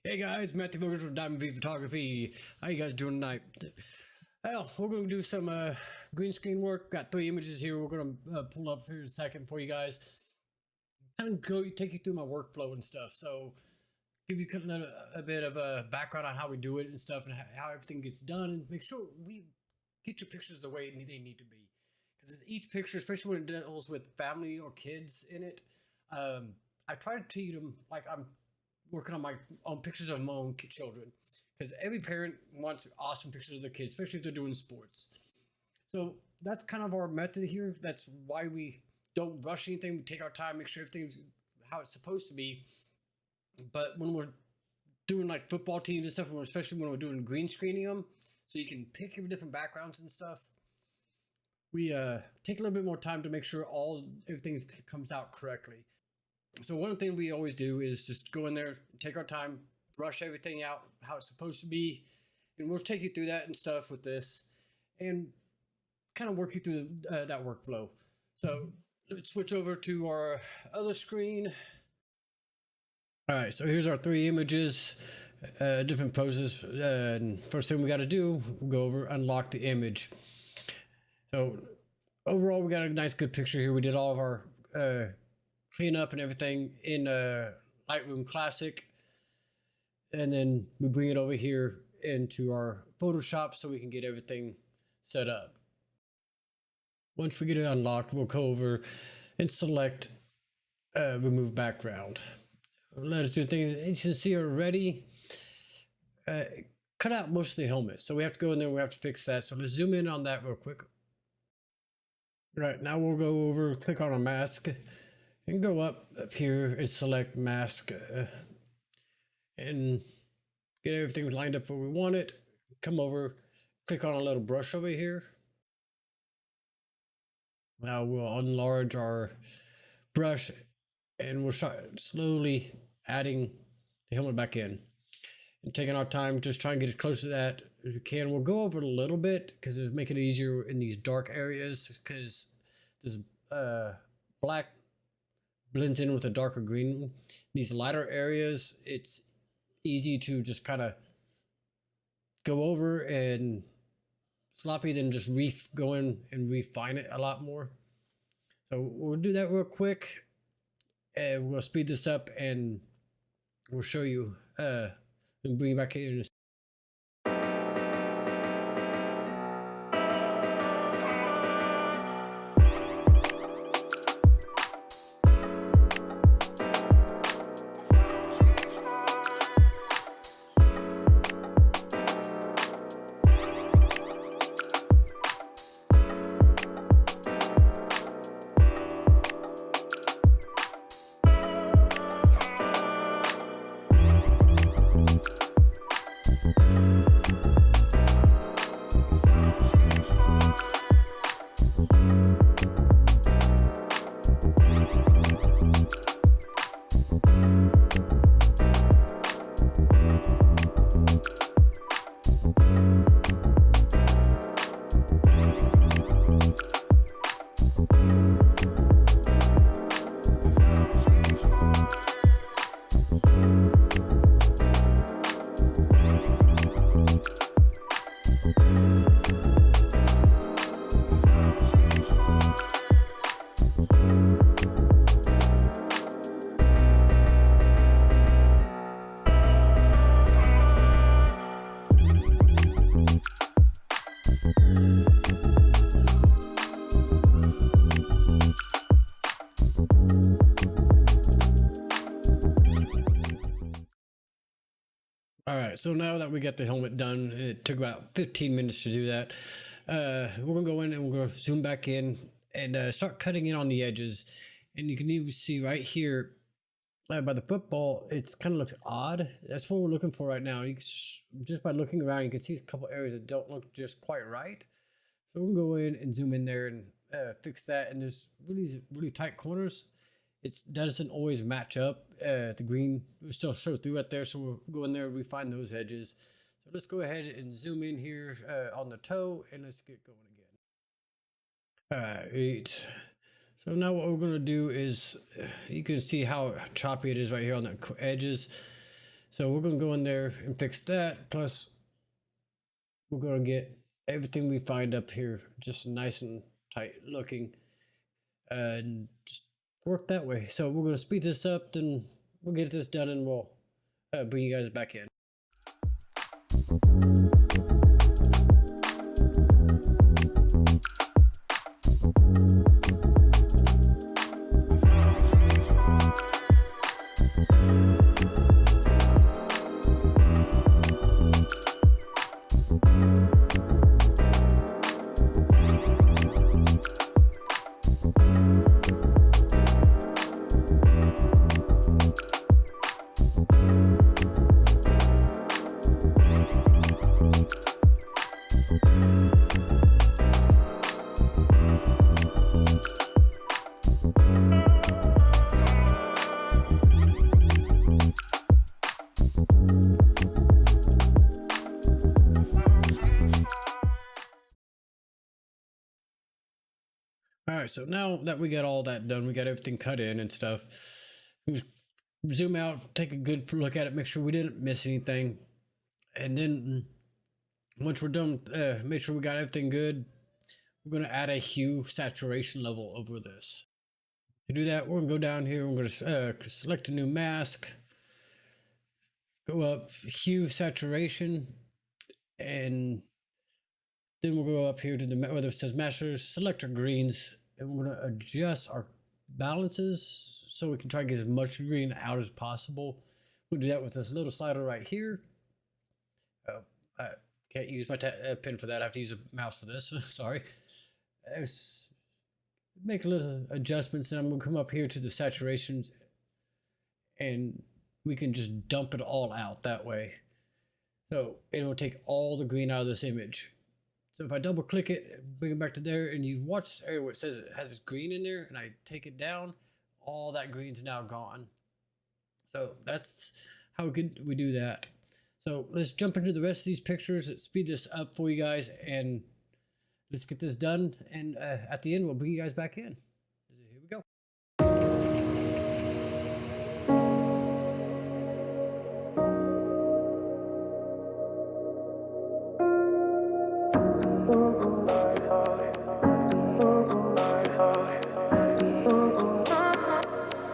Hey guys, Matthew Bogers from Diamond V Photography. How you guys doing tonight? Well, we're going to do some green screen work. Got three images here. We're going to pull up here in a second for you guys. Kind of go take you through my workflow and stuff. So give you kind of a bit of a background on how we do it and stuff, and how everything gets done, and make sure we get your pictures the way they need to be. Because each picture, especially when it deals with family or kids in it, I try to treat them like I'm working on my own pictures of my own children, because every parent wants awesome pictures of their kids, especially if they're doing sports. So that's kind of our method here. That's why we don't rush anything. We take our time, make sure everything's how it's supposed to be. But when we're doing like football teams and stuff, especially when we're doing green screening them, so you can pick your different backgrounds and stuff, we take a little bit more time to make sure everything comes out correctly. So one thing we always do is just go in there, take our time, brush everything out how it's supposed to be, and we'll take you through that and stuff with this, and kind of work you through that workflow. So let's switch over to our other screen. All right, so here's our three images, different poses. And first thing we got to do, we'll go over, unlock the image. So overall, we got a nice, good picture here. We did all of our clean up and everything in Lightroom Classic, and then we bring it over here into our Photoshop so we can get everything set up. Once we get it unlocked, we'll go over and select remove background. Let us do things. As you can see already, cut out most of the helmet, so we have to go in there and we have to fix that. So let's zoom in on that real quick. Right, now we'll go over, click on a mask, and go up here and select mask, and get everything lined up where we want it. Come over, click on a little brush over here. Now we'll enlarge our brush, and we'll start slowly adding the helmet back in. And taking our time, just try and get as close to that as we can. We'll go over it a little bit because it'll make it easier in these dark areas, because this black blends in with the darker green. These lighter areas, it's easy to just kind of go over and sloppy, then just go in and refine it a lot more. So we'll do that real quick, and we'll speed this up, and we'll show you and bring it back in. All right, so now that we got the helmet done, it took about 15 minutes to do that. We're gonna go in and we're gonna zoom back in and start cutting in on the edges. And you can even see right here by the football, it's kind of looks odd. That's what we're looking for right now. Just by looking around, you can see a couple areas that don't look just quite right. So we're gonna go in and zoom in there and fix that. And there's really tight corners. It doesn't always match up. The green will still show through right there, so we'll go in there and refine those edges. So let's go ahead and zoom in here on the toe, and let's get going again. All right. So now what we're going to do is, you can see how choppy it is right here on the edges. So we're going to go in there and fix that. Plus, we're going to get everything we find up here just nice and tight looking, and just work that way. So we're going to speed this up, then we'll get this done, and we'll bring you guys back in. All right, so now that we got all that done, we got everything cut in and stuff. We zoom out, take a good look at it, make sure we didn't miss anything. And then once we're done, make sure we got everything good. We're going to add a hue saturation level over this. To do that, we're going to go down here. We're going to select a new mask. Go up, hue saturation. And then we'll go up here to the where it says masters, select our greens, and we're going to adjust our balances so we can try to get as much green out as possible. We'll do that with this little slider right here. I can't use my pen for that. I have to use a mouse for this. Sorry. Make a little adjustments, and I'm going to come up here to the saturations, and we can just dump it all out that way. So it will take all the green out of this image. So if I double click it, bring it back to there, and you watch this area where it says it has this green in there, and I take it down, all that green's now gone. So that's how we do that. So let's jump into the rest of these pictures. Let's speed this up for you guys, and let's get this done. And at the end, we'll bring you guys back in. Here we go.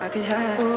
I could have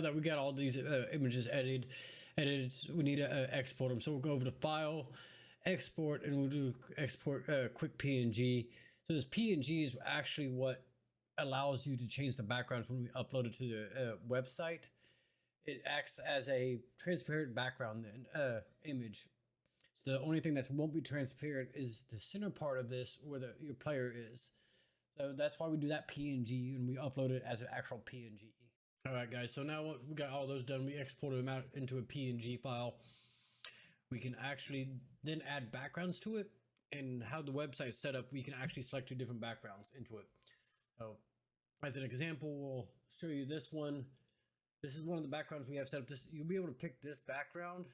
now that we got all these images edited, we need to export them. So we'll go over to File, Export, and we'll do Export Quick PNG. So this PNG is actually what allows you to change the backgrounds when we upload it to the website. It acts as a transparent background image. So the only thing that won't be transparent is the center part of this where your player is. So that's why we do that PNG and we upload it as an actual PNG. All right, guys. So now we got all those done. We exported them out into a PNG file. We can actually then add backgrounds to it, and how the website's set up, we can actually select 2 different backgrounds into it. So as an example, we'll show you this one. This is one of the backgrounds we have set up. You'll be able to pick this background,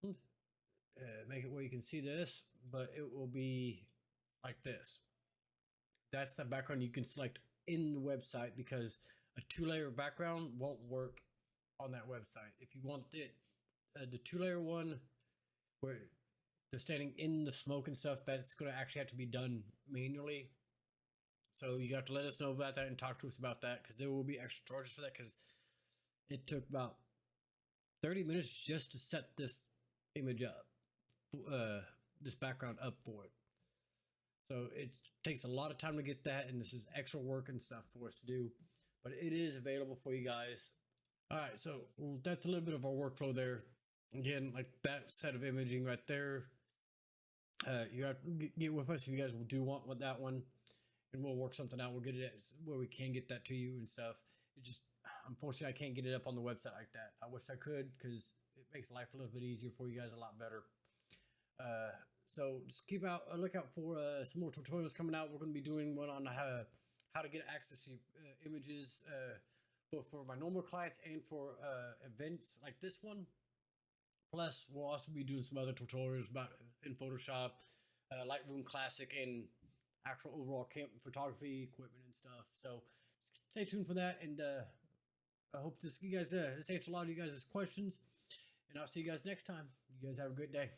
make it where you can see this, but it will be like this. That's the background you can select in the website, because a 2-layer background won't work on that website. If you want it, the 2-layer one where the standing in the smoke and stuff, that's going to actually have to be done manually. So you have to let us know about that and talk to us about that, because there will be extra charges for that, because it took about 30 minutes just to set this image up, this background up for it. So it takes a lot of time to get that, and this is extra work and stuff for us to do, but it is available for you guys. All right, so that's a little bit of our workflow there. Again, like that set of imaging right there. You have to get with us if you guys do want that one, and we'll work something out. We'll get it where we can get that to you and stuff. It just, unfortunately, I can't get it up on the website like that. I wish I could, because it makes life a little bit easier for you guys, a lot better. So just keep a lookout for some more tutorials coming out. We're going to be doing one on how to get access to images, both for my normal clients and for events like this one. Plus, we'll also be doing some other tutorials about in Photoshop, Lightroom Classic, and actual overall camp photography equipment and stuff. So stay tuned for that, and I hope this answers a lot of you guys' questions, and I'll see you guys next time. You guys have a great day.